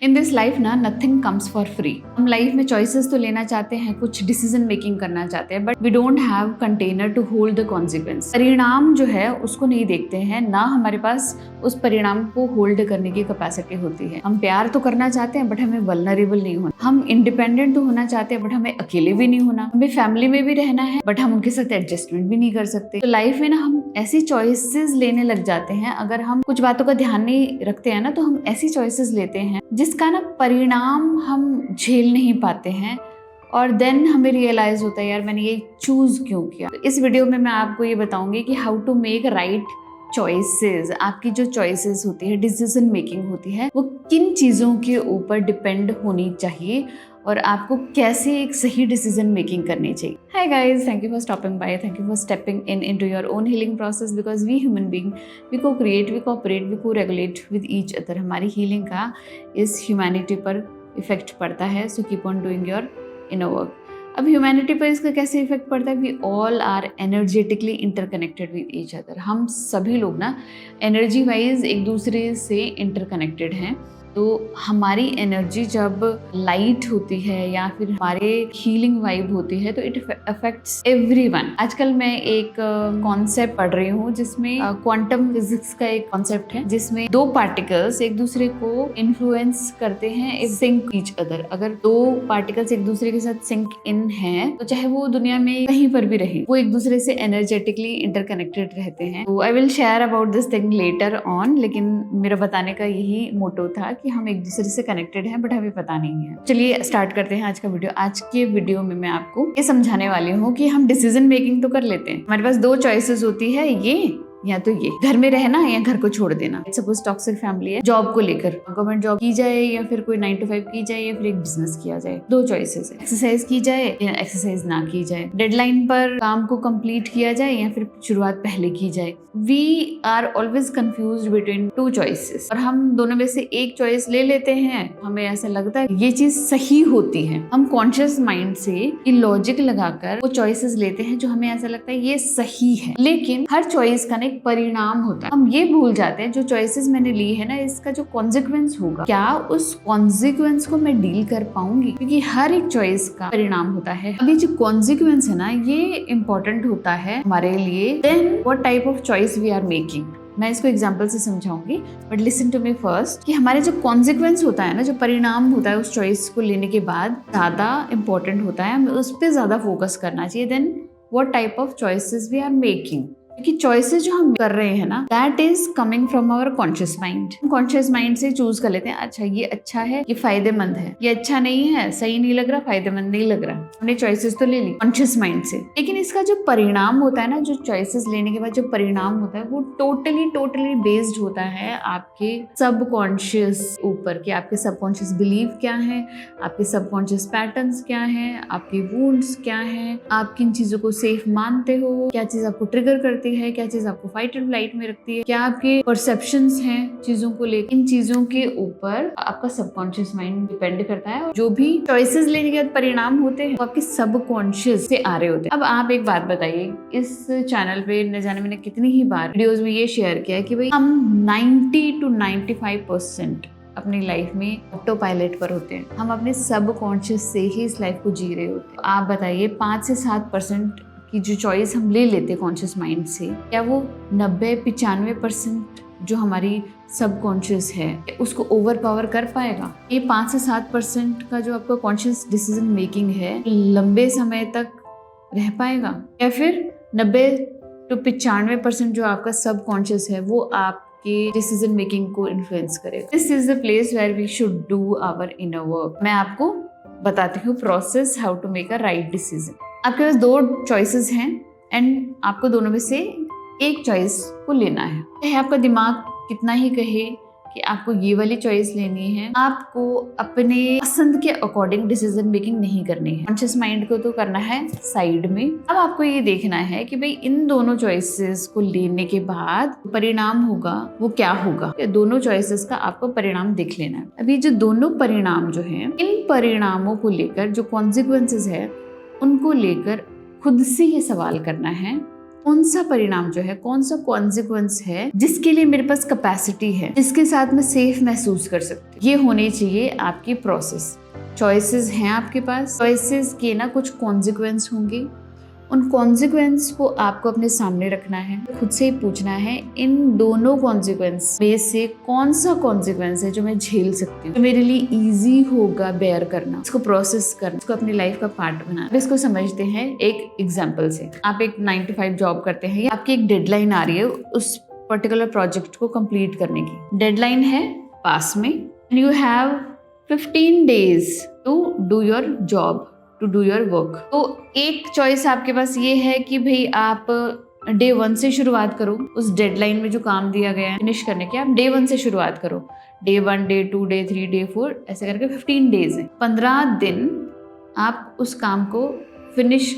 In this life ना nothing comes for free. हम life में चॉइसेस तो लेना चाहते हैं, कुछ डिसीजन मेकिंग करना चाहते हैं, but we don't have container to hold the consequence. परिणाम जो है उसको नहीं देखते हैं, ना हमारे पास उस परिणाम को होल्ड करने की कैपेसिटी होती है। हम प्यार तो करना चाहते हैं बट हमें वल्नरेबल नहीं होना। हम इंडिपेंडेंट तो होना चाहते हैं बट हमें अकेले भी नहीं होना। हमें फैमिली में भी रहना है बट हम उनके साथ एडजस्टमेंट भी नहीं कर सकते। तो लाइफ में ना हम ऐसी चॉइसेस लेने लग जाते हैं, अगर हम कुछ बातों का ध्यान नहीं रखते हैं ना, तो हम ऐसी चॉइसेस लेते हैं जिसका ना परिणाम हम झेल नहीं पाते हैं, और देन हमें रियलाइज होता है यार मैंने ये चूज क्यों किया। तो इस वीडियो में मैं आपको ये बताऊंगी कि how to make right choices. आपकी जो चॉइसेस होती है, डिसीजन मेकिंग होती है, वो किन चीज़ों के ऊपर डिपेंड होनी चाहिए और आपको कैसे एक सही डिसीजन मेकिंग करनी चाहिए। Hi guys, thank you for stopping by, thank you for stepping into your own healing process, because we human being, we co create, we cooperate, we co regulate with each other. हमारी healing का इस humanity पर effect पड़ता है, so keep on doing your inner work. अब humanity पर इसका कैसे इफेक्ट पड़ता है? We all are energetically interconnected with each other. हम सभी लोग ना एनर्जी वाइज एक दूसरे से इंटरकनेक्टेड हैं। तो हमारी एनर्जी जब लाइट होती है या फिर हमारे हीलिंग वाइब होती है तो इट अफेक्ट्स एवरीवन। आजकल मैं एक कॉन्सेप्ट पढ़ रही हूँ जिसमें क्वांटम फिजिक्स का एक कॉन्सेप्ट है, जिसमें दो पार्टिकल्स एक दूसरे को इन्फ्लुएंस करते हैं, सिंक ईच अदर। अगर दो पार्टिकल्स एक दूसरे के साथ सिंक इन हैं तो चाहे वो दुनिया में कहीं पर भी रहे, वो एक दूसरे से एनर्जेटिकली इंटरकनेक्टेड रहते हैं। तो I will share about this thing later on, लेकिन मेरा बताने का यही मोटो था कि हम एक दूसरे से कनेक्टेड हैं बट हमें पता नहीं है। चलिए स्टार्ट करते हैं आज का वीडियो। आज के वीडियो में मैं आपको ये समझाने वाली हूँ कि हम डिसीजन मेकिंग तो कर लेते हैं, हमारे पास दो चॉइसेस होती है, ये या तो ये, घर में रहना या घर को छोड़ देना। सपोज टॉक्सिक फैमिली है, जॉब को लेकर गवर्नमेंट जॉब की जाए या फिर कोई 9 to 5 की जाए या फिर एक बिजनेस किया जाए, दो चॉइसेस है। एक्सरसाइज की जाए या एक्सरसाइज ना की जाए, डेडलाइन पर काम को कंप्लीट किया जाए या फिर शुरुआत पहले की जाए। We are always confused between two choices, और हम दोनों में से एक चॉइस ले लेते हैं। हमें ऐसा लगता है ये चीज सही होती है, हम कॉन्शियस माइंड से लॉजिक लगाकर वो चॉइसेस लेते हैं जो हमें ऐसा लगता है ये सही है। लेकिन हर चॉइस का परिणाम होता है। हम ये भूल जाते हैं जो चॉइसेस मैंने ली है ना, इसका जो कॉन्सिक्वेंस होगा, क्या उस कॉन्सिक्वेंस को मैं डील कर पाऊंगी, क्योंकि हर एक चॉइस का परिणाम होता है। अभी जो कॉन्सिक्वेंस है ना, ये इंपॉर्टेंट होता है हमारे लिए। Then what type of choice we are making, मैं इसको एग्जाम्पल से समझाऊंगी, but listen to me first. कि हमारे जो कॉन्सिक्वेंस होता है ना, जो परिणाम होता है उस चॉइस को लेने के बाद, ज्यादा इंपॉर्टेंट होता है, हमें उस पर ज्यादा फोकस करना चाहिए than what type of choices we are making. क्योंकि चॉइसेस जो हम कर रहे हैं ना, that is coming from our conscious mind. Conscious mind से चूज कर लेते हैं, अच्छा ये अच्छा है, ये फायदेमंद है, ये अच्छा नहीं है, सही नहीं लग रहा, फायदेमंद नहीं लग रहा। हमने चॉइसेस तो ले ली कॉन्शियस माइंड से, लेकिन इसका जो परिणाम होता है ना, जो चॉइसेस लेने के बाद जो परिणाम होता है, वो टोटली बेस्ड होता है आपके सबकॉन्शियस ऊपर, कि आपके सबकॉन्शियस बिलीव क्या है, आपके सबकॉन्शियस पैटर्न्स क्या है, आपके वुंड्स क्या है, आप किन चीजों को सेफ मानते हो, क्या चीज आपको ट्रिगर करती है, क्या चीज आपको फाइट एंड फ्लाइट में रखती है, क्या आपके परसेप्शंस हैं चीजों को लेकर। इन चीजों के ऊपर आपका सबकॉन्शियस माइंड डिपेंड करता है, और जो भी चॉइसेस लेने के बाद परिणाम होते हैं वो आपके सबकॉन्शियस से आ रहे होते हैं। अब आप एक बात बताइए, इस चैनल पे न जाने मैंने कितनी ही बार वीडियोस में ये शेयर किया है कि भाई हम 90 to 95% अपनी लाइफ में ऑटो पायलट पर होते हैं, हम अपने सबकॉन्शियस से ही इस लाइफ को जी रहे होते हैं। आप बताइए 5 से 7% की जो चॉइस हम ले लेते हैं कॉन्शियस माइंड से, क्या वो 90-95% जो हमारी सबकॉन्शियस है उसको ओवर पावर कर पाएगा? ये 5 से 7% का जो आपका कॉन्शियस डिसीजन मेकिंग है लंबे समय तक रह पाएगा, या फिर 90 to 95% जो आपका सबकॉन्शियस है वो आपके डिसीजन मेकिंग को इन्फ्लुएंस करेगा? This is the place where we should do our inner work. मैं आपको बताती हूँ process how to make a right decision. आपके पास दो चॉइसेस हैं एंड आपको दोनों में से एक चॉइस को लेना है। चाहे आपका दिमाग कितना ही कहे कि आपको ये वाली चॉइस लेनी है, आपको अपने पसंद के अकॉर्डिंग डिसीजन मेकिंग नहीं करनी है। कॉन्शियस माइंड को तो करना है साइड में। अब आपको ये देखना है कि भाई इन दोनों चॉइसेस को लेने के बाद परिणाम होगा वो क्या होगा। दोनों चॉइसेस का आपको परिणाम देख लेना है। अभी जो दोनों परिणाम जो है, इन परिणामों को लेकर जो कॉन्सिक्वेंसेस है उनको लेकर खुद से ये सवाल करना है कौन सा परिणाम जो है, कौन सा कॉन्सिक्वेंस है जिसके लिए मेरे पास कैपेसिटी है, जिसके साथ मैं सेफ महसूस कर सकती हूँ। ये होनी चाहिए आपकी प्रोसेस। चॉइसेस हैं आपके पास, चॉइसेस के ना कुछ कॉन्सिक्वेंस होंगे, उन कॉन्सिक्वेंस को आपको अपने सामने रखना है, खुद से ही पूछना है इन दोनों कॉन्सिक्वेंस में से कौन सा कॉन्सिक्वेंस है जो मैं झेल सकती हूँ, जो मेरे लिए इजी होगा बेयर करना, इसको प्रोसेस करना, इसको अपनी लाइफ का पार्ट बनाना। अब इसको समझते हैं एक एग्जाम्पल से। आप एक 9 to 5 जॉब करते हैं, आपकी एक डेडलाइन आ रही है उस पर्टिकुलर प्रोजेक्ट को कंप्लीट करने की। डेडलाइन है पास में and you have 15 days to do your job, to do your work. तो एक चॉइस आपके पास ये है कि भाई आप डे 1 से शुरुआत करो, उस डेडलाइन में जो काम दिया गया है फिनिश करने के, आप डे 1 से शुरुआत करो। डे 1, डे 2, डे 3, डे 4 ऐसे करके 15 days हैं। 15 दिन आप उस काम को फिनिश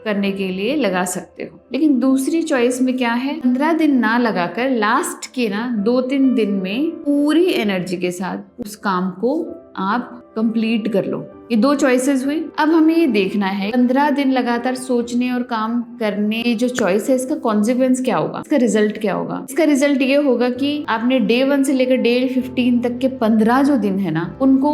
करने के लिए लगा सकते हो। लेकिन दूसरी चॉइस में क्या है, 15 दिन ना लगाकर लास्ट के ना 2-3 दिन में पूरी एनर्जी के साथ उस काम को आप कंप्लीट कर लो। ये 2 चॉइसेस हुई। अब हमें ये देखना है 15 दिन लगातार सोचने और काम करने की जो चॉइस है, इसका कॉन्सिक्वेंस क्या होगा, इसका रिजल्ट क्या होगा। इसका रिजल्ट ये होगा कि आपने डे 1 से लेकर डे 15 तक के 15 जो दिन है ना, उनको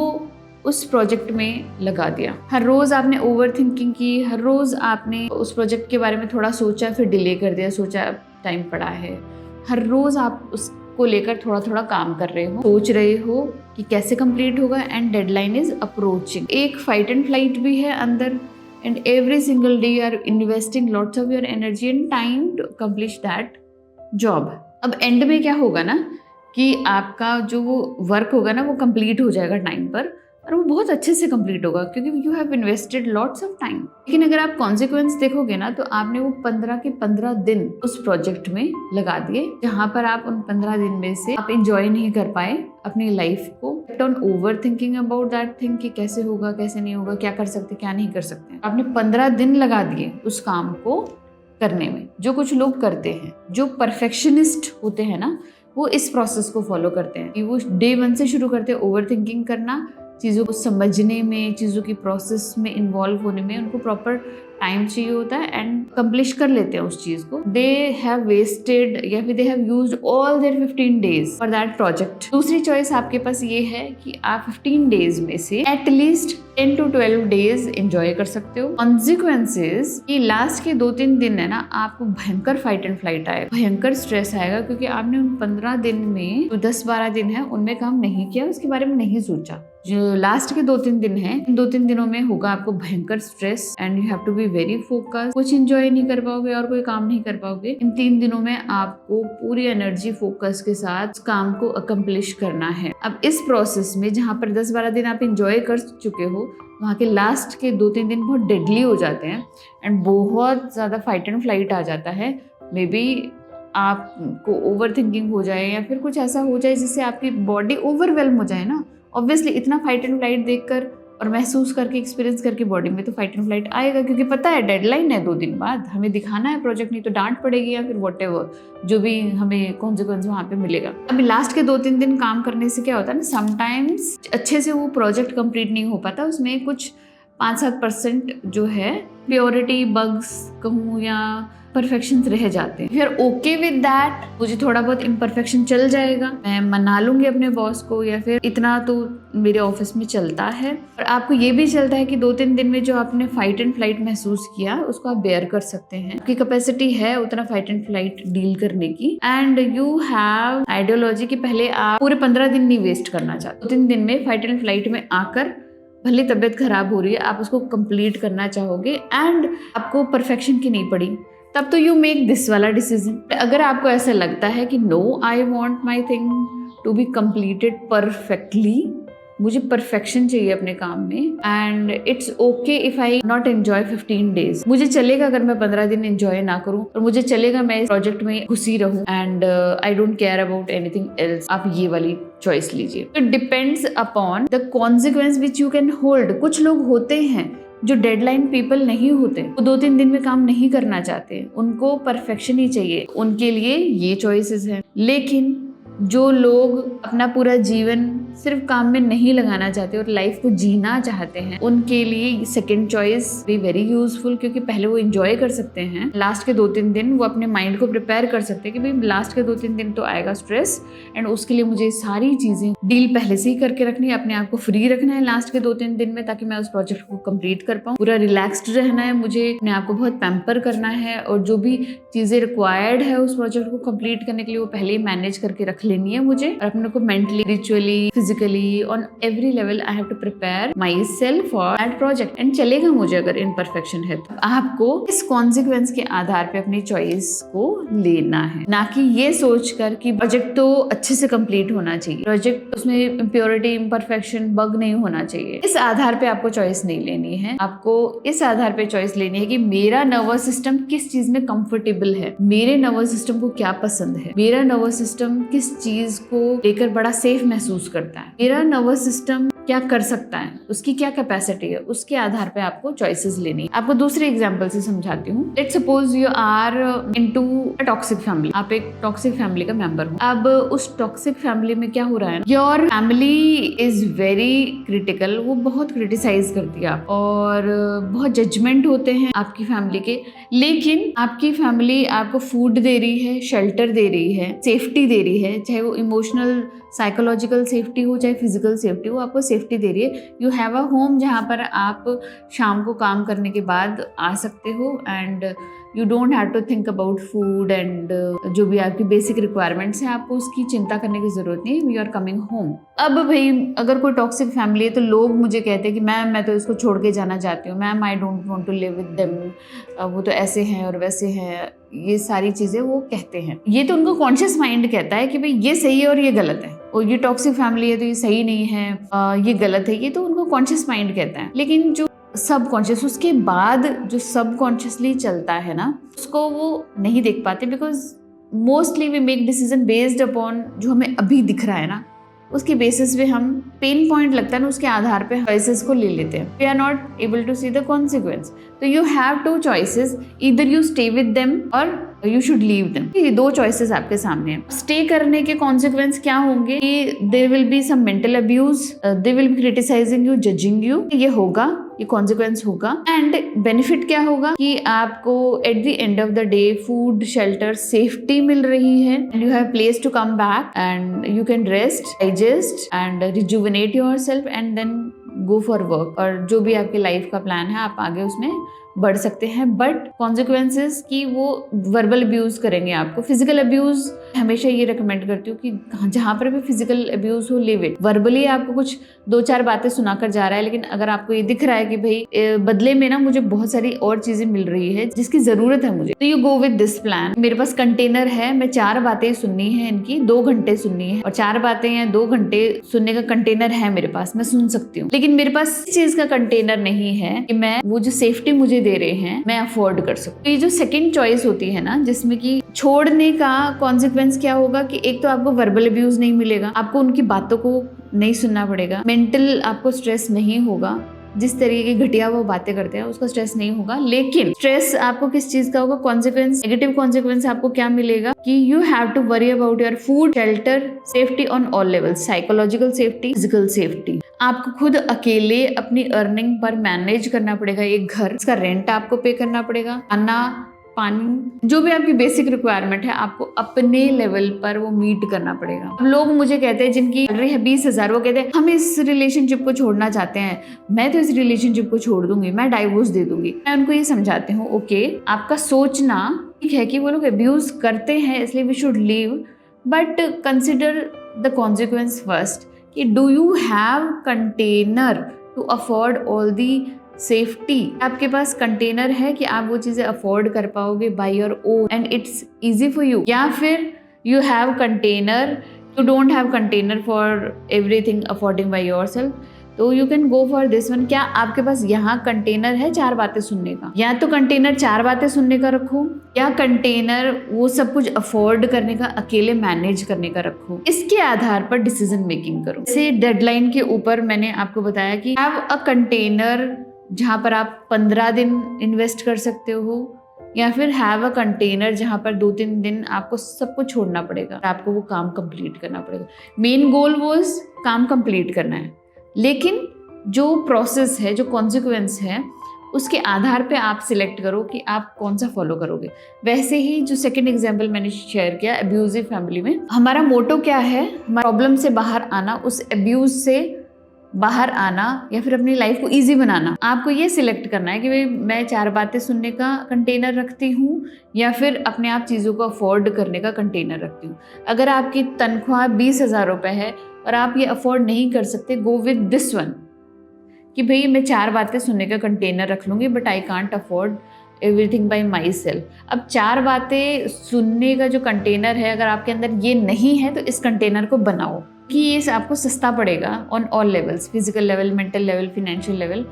उस प्रोजेक्ट में लगा दिया। हर रोज आपने ओवर थिंकिंग की, हर रोज आपने उस प्रोजेक्ट के बारे में थोड़ा सोचा, फिर डिले कर दिया, सोचा टाइम पड़ा है। हर रोज आप उसको लेकर थोड़ा थोड़ा काम कर रहे हो, सोच रहे हो कि कैसे कंप्लीट होगा एंड डेडलाइन इज अप्रोचिंग। एक फाइट एंड फ्लाइट भी है अंदर and every single day you are investing lots of your energy and time to accomplish that job. अब एंड में क्या होगा ना कि आपका जो वो वर्क होगा ना वो कंप्लीट हो जाएगा टाइम पर, और वो बहुत अच्छे से कंप्लीट होगा क्योंकि you have invested lots of time. लेकिन अगर आप कॉन्सिक्वेंस देखोगे ना तो आपने वो 15 के 15 दिन उस प्रोजेक्ट में लगा दिए, जहां पर आप उन 15 दिन में से आप एंजॉय नहीं कर पाए अपनी लाइफ को। On over thinking about that thing कि कैसे होगा, कैसे नहीं होगा, क्या कर सकते, क्या नहीं कर सकते। आपने 15 दिन लगा दिए उस काम को करने में। जो कुछ लोग करते हैं, जो परफेक्शनिस्ट होते हैं ना, वो इस प्रोसेस को फॉलो करते हैं कि वो डे 1 से शुरू करते हैं ओवर थिंकिंग करना, चीज़ों को समझने में, चीज़ों की प्रोसेस में इन्वॉल्व होने में उनको प्रॉपर टाइम चाहिए होता है एंड कंप्लीट कर लेते हैं उस चीज़ को। दे हैव वेस्टेड या फिर they have used all their 15 days for that project. दूसरी चॉइस आपके पास ये है कि आप 15 days में से एटलीस्ट 10 to 12 days एंजॉय कर सकते हो। कॉन्सिक्वेंसेज कि लास्ट के 2-3 दिन है ना, आपको भयंकर फाइट एंड फ्लाइट आएगा, भयंकर स्ट्रेस आएगा क्योंकि आपने उन 15 दिन में जो 10-12 दिन है उनमें काम नहीं किया, उसके बारे में नहीं सोचा। जो लास्ट के 2-3 दिन है, इन 2-3 दिनों में होगा आपको भयंकर stress and you have to be very focus. कुछ एंजॉय नहीं कर पाओगे और कोई काम नहीं कर पाओगे। इन 3 दिनों में आपको पूरी एनर्जी फोकस के साथ काम को अकम्प्लिश करना है। अब इस प्रोसेस में जहाँ पर 10-12 दिन आप एंजॉय कर चुके हो, वहाँ के लास्ट के 2-3 दिन बहुत डेडली हो जाते हैं एंड बहुत ज़्यादा फाइट एंड फ्लाइट आ जाता है। मे बी आपको ओवर थिंकिंग हो जाए या फिर कुछ ऐसा हो जाए जिससे आपकी बॉडी ओवरवेल्म हो जाए ना। ऑब्वियसली इतना फाइट एंड फ्लाइट देखकर और महसूस करके, एक्सपीरियंस करके बॉडी में तो फाइट एंड फ्लाइट आएगा, क्योंकि पता है डेडलाइन है 2 दिन बाद, हमें दिखाना है प्रोजेक्ट, नहीं तो डांट पड़ेगी या फिर व्हाटएवर जो भी हमें कॉन्सिक्वेंस वहाँ पे मिलेगा। अभी लास्ट के 2-3 दिन काम करने से क्या होता है ना, समटाइम्स अच्छे से वो प्रोजेक्ट कंप्लीट नहीं हो पाता, उसमें कुछ 5-7% जो है प्योरिटी बग्स कहूँ या परफेक्शन रह जाते हैं। फिर ओके विद दैट, मुझे थोड़ा बहुत इम्परफेक्शन चल जाएगा, मैं मना लूंगी अपने बॉस को, या फिर इतना तो मेरे ऑफिस में चलता है। और आपको ये भी चलता है कि 2-3 दिन में जो आपने फाइट एंड फ्लाइट महसूस किया उसको आप बेयर कर सकते हैं, आपकी कैपेसिटी है उतना फाइट एंड फ्लाइट डील करने की। एंड यू हैव आइडियोलॉजी कि पहले आप पूरे 15 दिन नहीं वेस्ट करना चाहते, 2-3 दिन में फाइट एंड फ्लाइट में आकर भले तबियत खराब हो रही है, आप उसको कंप्लीट करना चाहोगे एंड आपको परफेक्शन की नहीं पड़ी, तब तो यू मेक दिस वाला डिसीजन। अगर आपको ऐसा लगता है कि no, I want my thing to be completed perfectly, मुझे परफेक्शन चाहिए अपने काम में and it's okay if I not enjoy 15 days, मुझे चलेगा अगर मैं 15 दिन एंजॉय ना करूं और मुझे चलेगा मैं इस प्रोजेक्ट में घुसी रहूं and I don't care about anything else, आप ये वाली चॉइस लीजिए। It depends upon the consequence which you can hold. कुछ लोग होते हैं जो डेडलाइन पीपल नहीं होते, वो 2-3 दिन में काम नहीं करना चाहते, उनको परफेक्शन ही चाहिए, उनके लिए ये चॉइसेस हैं। लेकिन जो लोग अपना पूरा जीवन सिर्फ काम में नहीं लगाना चाहते और लाइफ को जीना चाहते हैं, उनके लिए सेकंड चॉइस भी वेरी यूजफुल, क्योंकि पहले वो एंजॉय कर सकते हैं। लास्ट के 2-3 दिन वो अपने माइंड को प्रिपेयर कर सकते हैं कि भाई लास्ट के 2-3 दिन तो आएगा स्ट्रेस, एंड उसके लिए मुझे सारी चीजें डील पहले से ही करके रखनी है, अपने आप को फ्री रखना है लास्ट के 2-3 दिन में, ताकि मैं उस प्रोजेक्ट को कंप्लीट कर पाऊँ। पूरा रिलैक्स्ड रहना है, मुझे अपने आप को बहुत पैम्पर करना है, और जो भी चीजें रिक्वायर्ड है उस प्रोजेक्ट को कंप्लीट करने के लिए वो पहले ही मैनेज करके रख लेनी है मुझे, और अपने को mentally, ritually, physically, on every level I have to prepare myself for that project. And चलेगा मुझे अगर इम्परफेक्शन है तो। आपको इस कॉन्सिक्वेंस के आधार पे अपनी चॉइस को लेना है, ना कि ये सोचकर कि प्रोजेक्ट तो अच्छे से कंप्लीट होना चाहिए, प्रोजेक्ट उसमें इम्प्योरिटी, इम्परफेक्शन, बग नहीं होना चाहिए। इस आधार पे आपको चॉइस नहीं लेनी है। आपको इस आधार पे चॉइस लेनी है कि मेरा नर्वस सिस्टम किस चीज में कंफर्टेबल है, मेरे नर्वस सिस्टम को क्या पसंद है, मेरा नर्वस सिस्टम किस चीज को लेकर बड़ा सेफ महसूस करता है, मेरा नर्वस सिस्टम क्या कर सकता है, उसकी क्या कैपेसिटी है, उसके आधार पे आपको चॉइसेस लेनी है। आपको दूसरे एग्जांपल से समझाती हूँ। Let's suppose you are into a toxic family, आप एक टॉक्सिक फैमिली का मेंबर हो। अब उस टॉक्सिक फैमिली में क्या हो रहा है, your family is very critical, वो बहुत क्रिटिसाइज करती है आप, और बहुत जजमेंट होते हैं आपकी फैमिली के, लेकिन आपकी फैमिली आपको फूड दे रही है, शेल्टर दे रही है, सेफ्टी दे रही है, चाहे वो इमोशनल साइकोलॉजिकल सेफ्टी हो, चाहे फिजिकल सेफ्टी हो, आपको सेफ्टी दे रही है। यू हैव अ होम जहाँ पर आप शाम को काम करने के बाद आ सकते हो, and you don't have to think about food and जो भी आपकी बेसिक रिक्वायरमेंट्स हैं, आपको उसकी चिंता करने की जरूरत नहीं, यू आर कमिंग होम। अब भाई अगर कोई टॉक्सिक फैमिली है तो लोग मुझे कहते हैं कि मैम मैं तो इसको छोड़ के जाना चाहती हूँ, ma'am I don't want to live with them, वो तो ऐसे हैं और वैसे हैं, ये सारी चीजें वो कहते हैं। ये तो उनको कॉन्शियस माइंड कहता है कि भाई ये सही है और ये गलत है, और ये टॉक्सिक फैमिली है तो ये सही नहीं है, ये गलत है, ये तो उनको कॉन्शियस माइंड कहता है। लेकिन जो सबकॉन्शियस, उसके बाद जो सबकॉन्शियसली चलता है ना, उसको वो नहीं देख पाते, because mostly we make decision based upon जो हमें अभी दिख रहा है ना, उसके बेसिस पे हम पेन पॉइंट लगता है ना, उसके आधार पे चॉइसेस को ले लेते हैं। We are not able to see the consequence. तो you have two choices, either you stay with them और यू शुड लीव देम। ये दो चॉइसेस आपके सामने हैं। स्टे करने के कॉन्सिक्वेंस क्या होंगे कि there will be some mental abuse, they will be criticising you, judging you, ये होगा, ये कॉन्सिक्वेंस होगा। एंड बेनिफिट क्या होगा कि आपको at the end of the day food, shelter, safety मिल रही है, and you have place to come back and you can rest, digest and rejuvenate yourself and then go for work. और जो भी आपके लाइफ का प्लान है आप आगे उसमें बढ़ सकते हैं। बट कॉन्सिक्वेंसेस की वो वर्बल अब्यूज करेंगे आपको। फिजिकल अब्यूज हमेशा ये रिकमेंड करती हूँ कि जहाँ पर भी फिजिकल अब्यूज हो, लिव इट। वर्बली आपको कुछ 2-4 बातें सुनाकर जा रहा है, लेकिन अगर आपको ये दिख रहा है कि भाई बदले में ना मुझे बहुत सारी और चीजें मिल रही है जिसकी जरूरत है मुझे, तो you go with this plan. मेरे पास कंटेनर है, मैं 4 बातें सुननी है, इनकी 2 घंटे सुननी है, और 4 बातें या 2 घंटे सुनने का कंटेनर है मेरे पास, मैं सुन सकती हूँ। लेकिन मेरे पास इस चीज का कंटेनर नहीं है कि मैं वो जो सेफ्टी मुझे दे रहे हैं मैं अफोर्ड कर सकूं। तो ये जो सेकंड चॉइस होती है ना, जिसमें कि छोड़ने का कॉन्सिक्वेंस क्या होगा कि एक तो आपको वर्बल अब्यूज नहीं मिलेगा, आपको उनकी बातों को नहीं सुनना पड़ेगा, मेंटल आपको स्ट्रेस नहीं होगा, जिस तरीके की घटिया वो बातें करते हैं उसका स्ट्रेस नहीं होगा। लेकिन स्ट्रेस आपको किस चीज का होगा, कॉन्सिक्वेंस, नेगेटिव कॉन्सिक्वेंस आपको क्या मिलेगा कि you have to worry about your food, shelter, safety on all levels, psychological safety, physical safety. आपको खुद अकेले अपनी अर्निंग पर मैनेज करना पड़ेगा एक घर, इसका रेंट आपको पे करना पड़ेगा, खाना, पानी, जो भी आपकी बेसिक रिक्वायरमेंट है आपको अपने लेवल पर वो मीट करना पड़ेगा। अब लोग मुझे कहते हैं जिनकी सैलरी है 20,000, वो कहते हैं हम इस रिलेशनशिप को छोड़ना चाहते हैं, मैं तो इस रिलेशनशिप को छोड़ दूंगी, मैं डाइवोर्स दे दूंगी। मैं उनको ये समझाती हूँ, ओके आपका सोचना ठीक है कि वो लोग अब्यूज करते हैं इसलिए we should leave, but consider the consequence first कि do you have container to afford all the safety. आपके पास कंटेनर है कि आप वो चीजें अफोर्ड कर पाओगे by your own and it's easy for you, या फिर you have container, you don't have container for everything affording by yourself, तो you can go for this one. क्या आपके पास यहाँ कंटेनर है 4 बातें सुनने का? या तो कंटेनर 4 बातें सुनने का रखो, या कंटेनर वो सब कुछ अफोर्ड करने का, अकेले मैनेज करने का रखो। इसके आधार पर डिसीजन मेकिंग करो। जैसे डेडलाइन के ऊपर मैंने आपको बताया कि हैव अ कंटेनर जहाँ पर आप 15 दिन इन्वेस्ट कर सकते हो, या फिर हैव अ कंटेनर जहाँ पर 2-3 दिन आपको सब कुछ छोड़ना पड़ेगा, आपको वो काम कंप्लीट करना पड़ेगा। मेन गोल वॉज काम कंप्लीट करना है, लेकिन जो प्रोसेस है, जो कॉन्सिक्वेंस है, उसके आधार पे आप सिलेक्ट करो कि आप कौन सा फॉलो करोगे। वैसे ही जो सेकंड एग्जांपल मैंने शेयर किया अब्यूजिव फैमिली में, हमारा मोटो क्या है, हमारा प्रॉब्लम से बाहर आना, उस अब्यूज से बाहर आना या फिर अपनी लाइफ को इजी बनाना। आपको ये सिलेक्ट करना है कि भाई मैं 4 बातें सुनने का कंटेनर रखती हूँ या फिर अपने आप चीज़ों को अफोर्ड करने का कंटेनर रखती हूँ। अगर आपकी तनख्वाह 20,000 रुपये है और आप ये अफोर्ड नहीं कर सकते, गो विद दिस वन कि भाई मैं 4 बातें सुनने का कंटेनर रख लूँगी, but I can't afford everything by my self. अब 4 बातें सुनने का जो कंटेनर है, अगर आपके अंदर ये नहीं है तो इस कंटेनर को बनाओ कि ये आपको सस्ता पड़ेगा on all levels, physical level, mental level, financial level.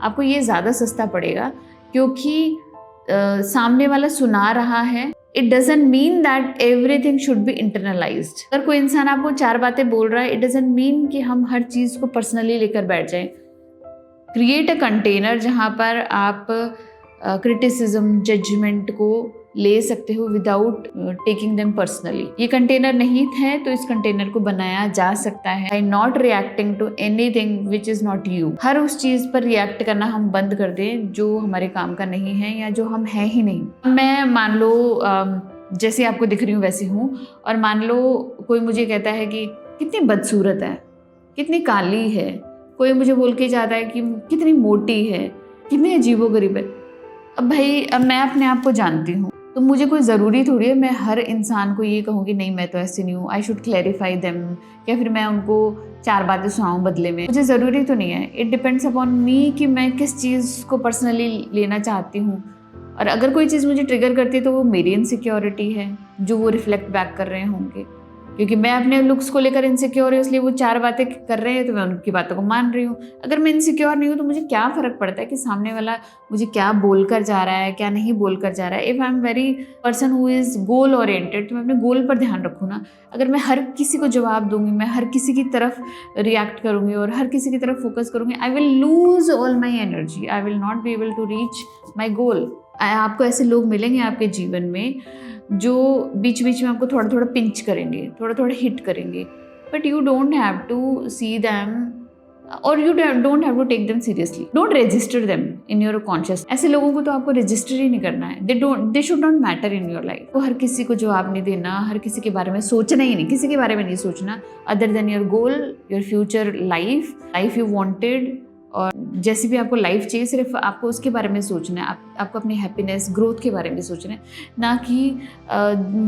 आपको ये ज़्यादा सस्ता पड़ेगा क्योंकि सामने वाला सुना रहा है। It doesn't mean that everything should be internalised. अगर कोई इंसान आपको 4 बातें बोल रहा है, इट डजेंट मीन कि हम हर चीज़ को पर्सनली लेकर बैठ जाएं। क्रिएट अ कंटेनर जहाँ पर आप क्रिटिसिज्म, जजमेंट को ले सकते हो विदाउट टेकिंग देम पर्सनली। ये कंटेनर नहीं है तो इस कंटेनर को बनाया जा सकता है by not reacting to anything which is not you. हर उस चीज़ पर रिएक्ट करना हम बंद कर दें जो हमारे काम का नहीं है या जो हम हैं ही नहीं। मैं मान लो जैसे आपको दिख रही हूँ वैसी हूँ, और मान लो कोई मुझे कहता है कि कितनी बदसूरत है, कितनी काली है, कोई मुझे बोल के जाता है कि कितनी मोटी है, कितनी अजीबोगरीब है। अब भाई, अब मैं अपने आप को जानती हूँ, तो मुझे कोई ज़रूरी थोड़ी है मैं हर इंसान को ये कहूँ कि नहीं मैं तो ऐसे नहीं हूँ, आई शुड क्लैरिफाई देम, या फिर मैं उनको 4 बातें सुनाऊँ बदले में। मुझे ज़रूरी तो नहीं है। इट डिपेंड्स अपॉन मी कि मैं किस चीज़ को पर्सनली लेना चाहती हूँ, और अगर कोई चीज़ मुझे ट्रिगर करती है तो वो मेरी इनसिक्योरिटी है जो वो रिफ्लेक्ट बैक कर रहे होंगे, क्योंकि मैं अपने लुक्स को लेकर इनसिक्योर है, इसलिए वो 4 बातें कर रहे हैं तो मैं उनकी बातों को मान रही हूँ। अगर मैं इनसिक्योर नहीं हूँ तो मुझे क्या फ़र्क पड़ता है कि सामने वाला मुझे क्या बोलकर जा रहा है, क्या नहीं बोलकर जा रहा है। If I am very person who is goal oriented, तो मैं अपने गोल पर ध्यान रखूँ ना। अगर मैं हर किसी को जवाब दूंगी, मैं हर किसी की तरफ रिएक्ट करूँगी और हर किसी की तरफ फोकस करूँगी, I will lose all my energy, I will not be able to reach my goal. आपको ऐसे लोग मिलेंगे आपके जीवन में जो बीच बीच में आपको थोड़ा थोड़ा पिंच करेंगे, थोड़ा थोड़ा हिट करेंगे, but you don't have to see them और you don't have to take them seriously. Don't register them in your conscious. ऐसे लोगों को तो आपको रजिस्टर ही नहीं करना है। They should not matter in your life. तो हर किसी को जवाब नहीं देना, हर किसी के बारे में सोचना ही नहीं, किसी के बारे में नहीं सोचना other than your goal, your future life you wanted. और जैसी भी आपको लाइफ चाहिए, सिर्फ आपको उसके बारे में सोचना है। आपको अपनी हैप्पीनेस, ग्रोथ के बारे में सोचना है, ना कि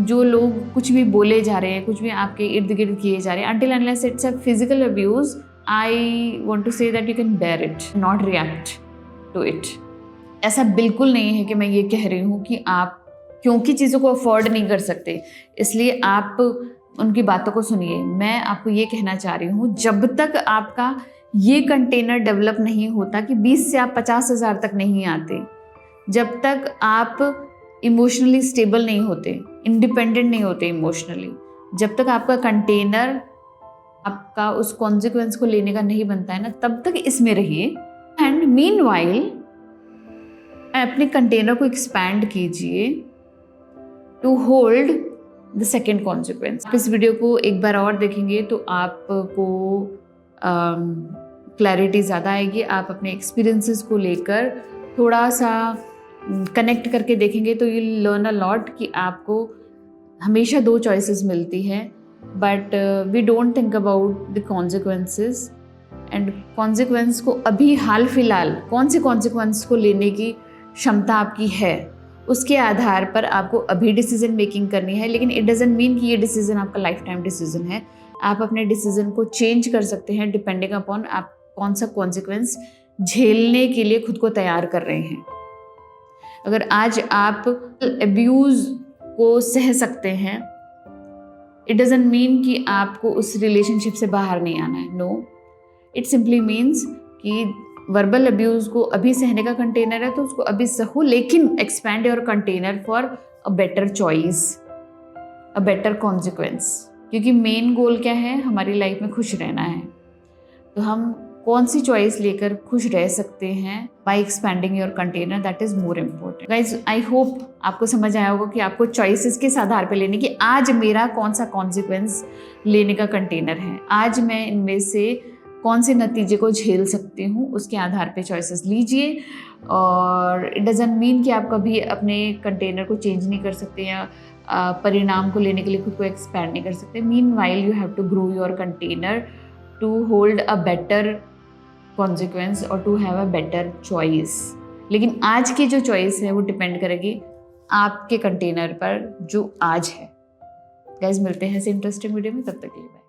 जो लोग कुछ भी बोले जा रहे हैं, कुछ भी आपके इर्द गिर्द किए जा रहे हैं। Until unless it's a physical abuse, I want to say that you can bear it, not react to it. ऐसा बिल्कुल नहीं है कि मैं ये कह रही हूँ कि आप क्योंकि चीज़ों को अफोर्ड नहीं कर सकते इसलिए आप उनकी बातों को सुनिए। मैं आपको ये कहना चाह रही हूँ, जब तक आपका ये कंटेनर डेवलप नहीं होता कि 20 से आप 50,000 तक नहीं आते, जब तक आप इमोशनली स्टेबल नहीं होते, इंडिपेंडेंट नहीं होते इमोशनली, जब तक आपका कंटेनर आपका उस कॉन्सिक्वेंस को लेने का नहीं बनता है ना, तब तक इसमें रहिए। एंड मीनवाइल अपने कंटेनर को एक्सपैंड कीजिए to hold the second consequence. आप इस वीडियो को एक बार और देखेंगे तो आपको क्लैरिटी ज़्यादा आएगी। आप अपने एक्सपीरियंसेस को लेकर थोड़ा सा कनेक्ट करके देखेंगे तो यू लर्न अ लॉट कि आपको हमेशा 2 चॉइसेस मिलती है, but we don't think about the consequences. And consequence को अभी हाल फिलहाल कौन से कॉन्सिक्वेंस को लेने की क्षमता आपकी है, उसके आधार पर आपको अभी डिसीजन मेकिंग करनी है। लेकिन इट डजेंट मीन कि ये डिसीजन आपका लाइफ टाइम डिसीजन है। आप अपने डिसीजन को चेंज कर सकते हैं डिपेंडिंग अपॉन आप कौन सा कॉन्सिक्वेंस झेलने के लिए खुद को तैयार कर रहे हैं। अगर आज आप अब्यूज को सह सकते हैं, इट डजेंट मीन कि आपको उस रिलेशनशिप से बाहर नहीं आना है। नो, इट सिंपली मीन्स कि वर्बल अब्यूज को अभी सहने का कंटेनर है तो उसको अभी सहो, लेकिन expand your container for a better choice, a better consequence. क्योंकि मेन गोल क्या है, हमारी लाइफ में खुश रहना है। तो हम कौन सी चॉइस लेकर खुश रह सकते हैं by expanding your container, that is more important. Guys I hope आपको समझ आया होगा कि आपको चॉइसेस किस आधार पर लेने की, आज मेरा कौन सा कॉन्सिक्वेंस लेने का कंटेनर है, आज मैं इनमें से कौन से नतीजे को झेल सकती हूँ, उसके आधार पे चॉइसेस लीजिए। और इट डजंट मीन कि आप कभी अपने कंटेनर को चेंज नहीं कर सकते या परिणाम को लेने के लिए खुद को एक्सपैंड नहीं कर सकते। Meanwhile you have to grow your container to hold a better consequence और to have a better choice. लेकिन आज की जो चॉइस है वो डिपेंड करेगी आपके कंटेनर पर जो आज है। गाइस मिलते हैं ऐसे इंटरेस्टिंग वीडियो में, तब तक के लिए बाय।